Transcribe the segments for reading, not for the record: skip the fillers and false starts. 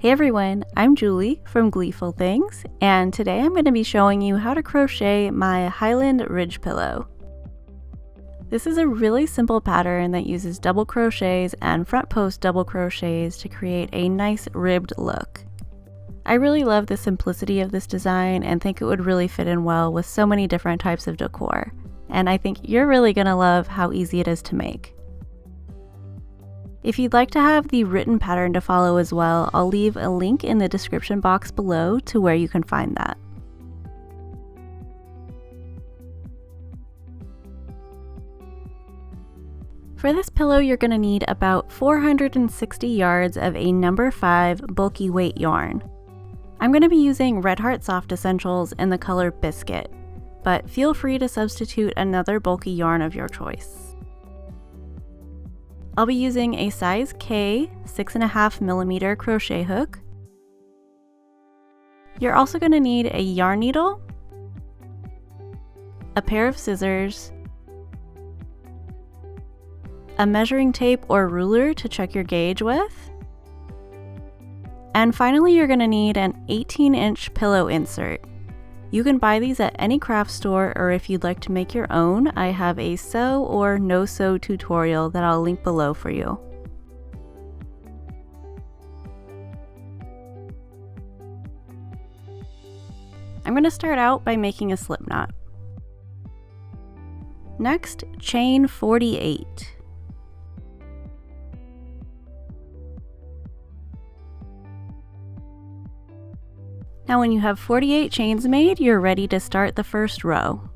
Hey everyone, I'm Julie from Gleeful Things, and today I'm going to be showing you how to crochet my Highland ridge pillow. This is a really simple pattern that uses double crochets and front post double crochets to create a nice ribbed look. I really love the simplicity of this design and think it would really fit in well with so many different types of decor, and I think you're really going to love how easy it is to make. If you'd like to have the written pattern to follow as well, I'll leave a link in the description box below to where you can find that. For this pillow, you're going to need about 460 yards of a number 5 bulky weight yarn. I'm going to be using Red Heart Soft Essentials in the color Biscuit, but feel free to substitute another bulky yarn of your choice. I'll be using a size K 6.5mm crochet hook. You're also going to need a yarn needle, a pair of scissors, a measuring tape or ruler to check your gauge with, and finally you're going to need an 18-inch pillow insert. You can buy these at any craft store, or if you'd like to make your own, I have a sew or no sew tutorial that I'll link below for you. I'm going to start out by making a slip knot. Next, chain 48. Now when you have 48 chains made, you're ready to start the first row.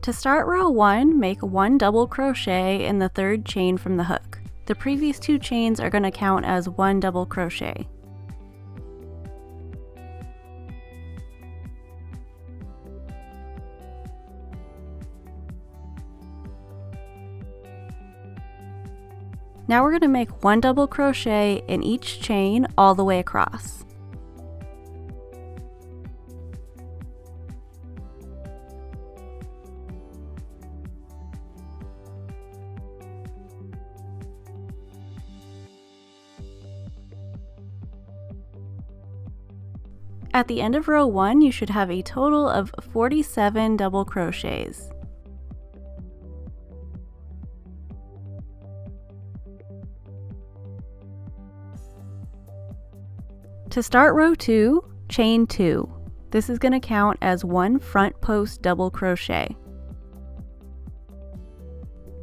To start row 1, make 1 double crochet in the 3rd chain from the hook. The previous 2 chains are going to count as 1 double crochet. Now we're going to make 1 double crochet in each chain all the way across. At the end of row 1, you should have a total of 47 double crochets. To start row 2, chain 2. This is going to count as 1 front post double crochet.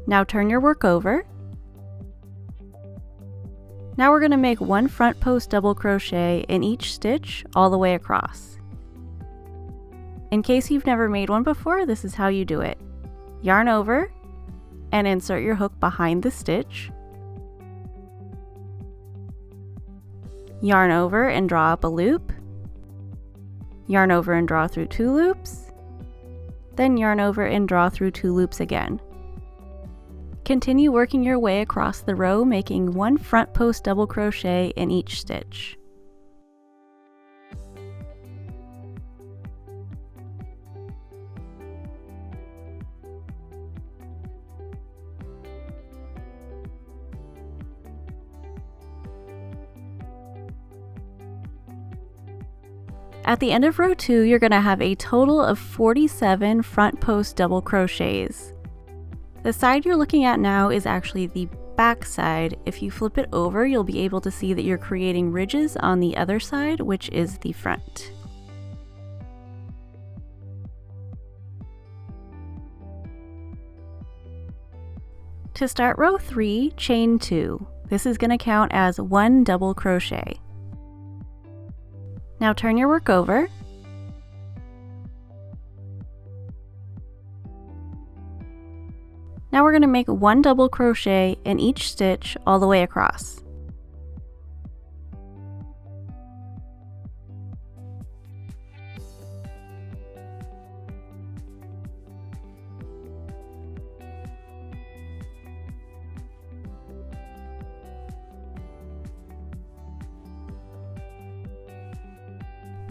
Now turn your work over. Now we're going to make 1 front post double crochet in each stitch all the way across. In case you've never made one before, this is how you do it. Yarn over and insert your hook behind the stitch. Yarn over and draw up a loop, yarn over and draw through 2 loops, then yarn over and draw through 2 loops again. Continue working your way across the row, making 1 front post double crochet in each stitch. At the end of row 2, you're going to have a total of 47 front post double crochets. The side you're looking at now is actually the back side. If you flip it over, you'll be able to see that you're creating ridges on the other side, which is the front. To start row 3, chain 2. This is going to count as 1 double crochet. Now turn your work over. Now we're going to make 1 double crochet in each stitch all the way across.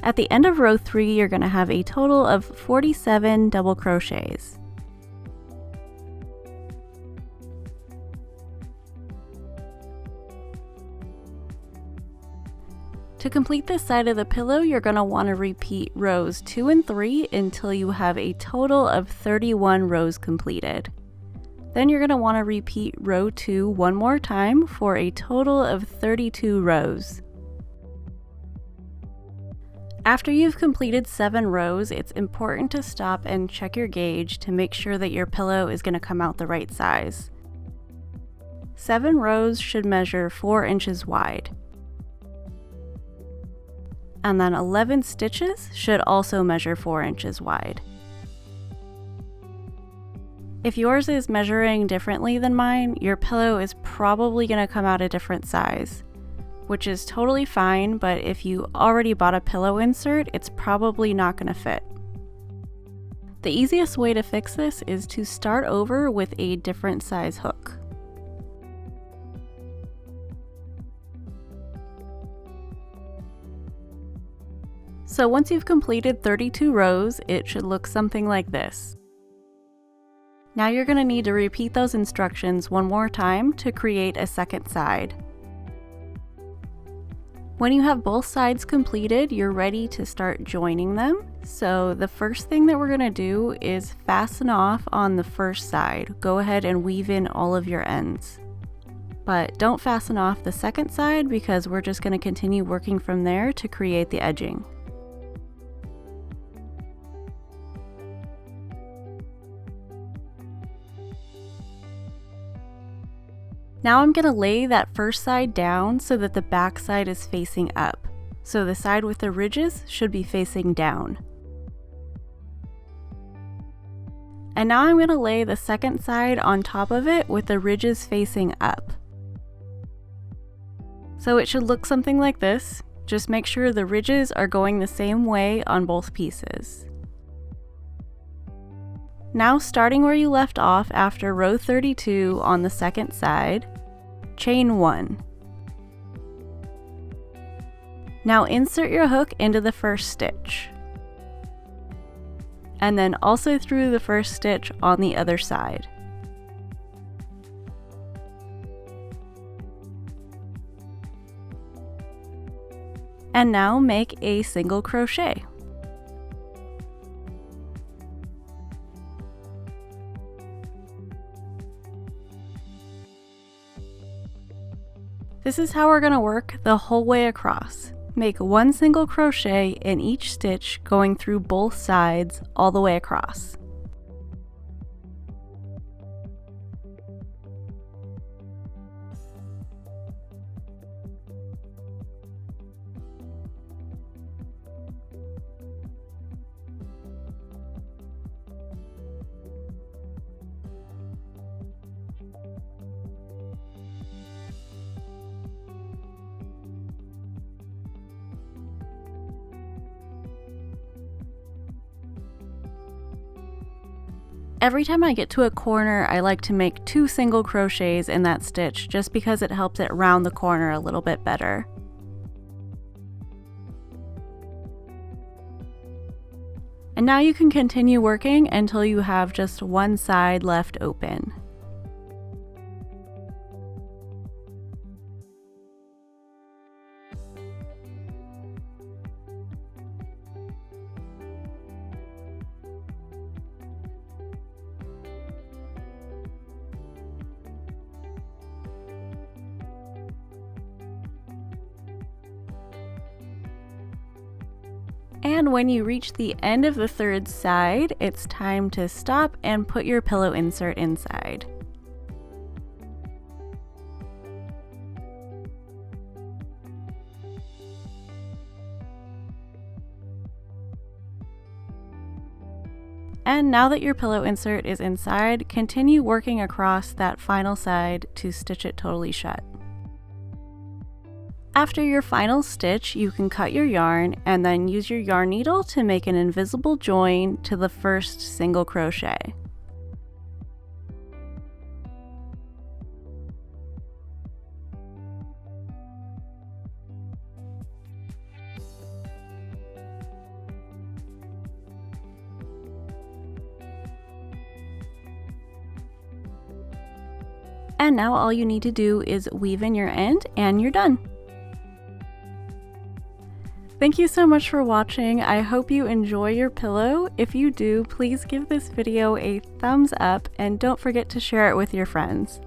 At the end of row 3, you're going to have a total of 47 double crochets. To complete this side of the pillow, you're going to want to repeat rows 2 and 3 until you have a total of 31 rows completed. Then you're going to want to repeat row 2 one more time for a total of 32 rows. After you've completed 7 rows, it's important to stop and check your gauge to make sure that your pillow is going to come out the right size. 7 rows should measure 4 inches wide. And then 11 stitches should also measure 4 inches wide. If yours is measuring differently than mine, your pillow is probably going to come out a different size, which is totally fine, but if you already bought a pillow insert, it's probably not going to fit. The easiest way to fix this is to start over with a different size hook. So once you've completed 32 rows, it should look something like this. Now you're going to need to repeat those instructions one more time to create a second side. When you have both sides completed, you're ready to start joining them. So the first thing that we're going to do is fasten off on the first side. Go ahead and weave in all of your ends. But don't fasten off the second side because we're just going to continue working from there to create the edging. Now I'm going to lay that first side down so that the back side is facing up. So the side with the ridges should be facing down. And now I'm going to lay the second side on top of it with the ridges facing up. So it should look something like this. Just make sure the ridges are going the same way on both pieces. Now starting where you left off after row 32 on the second side, chain 1. Now insert your hook into the first stitch, and then also through the first stitch on the other side. And now make a single crochet. This is how we're going to work the whole way across. Make one single crochet in each stitch going through both sides all the way across. Every time I get to a corner, I like to make 2 single crochets in that stitch just because it helps it round the corner a little bit better. And now you can continue working until you have just one side left open. And when you reach the end of the third side, it's time to stop and put your pillow insert inside. And now that your pillow insert is inside, continue working across that final side to stitch it totally shut. After your final stitch, you can cut your yarn and then use your yarn needle to make an invisible join to the first single crochet. And now all you need to do is weave in your end and you're done. Thank you so much for watching. I hope you enjoy your pillow. If you do, please give this video a thumbs up and don't forget to share it with your friends.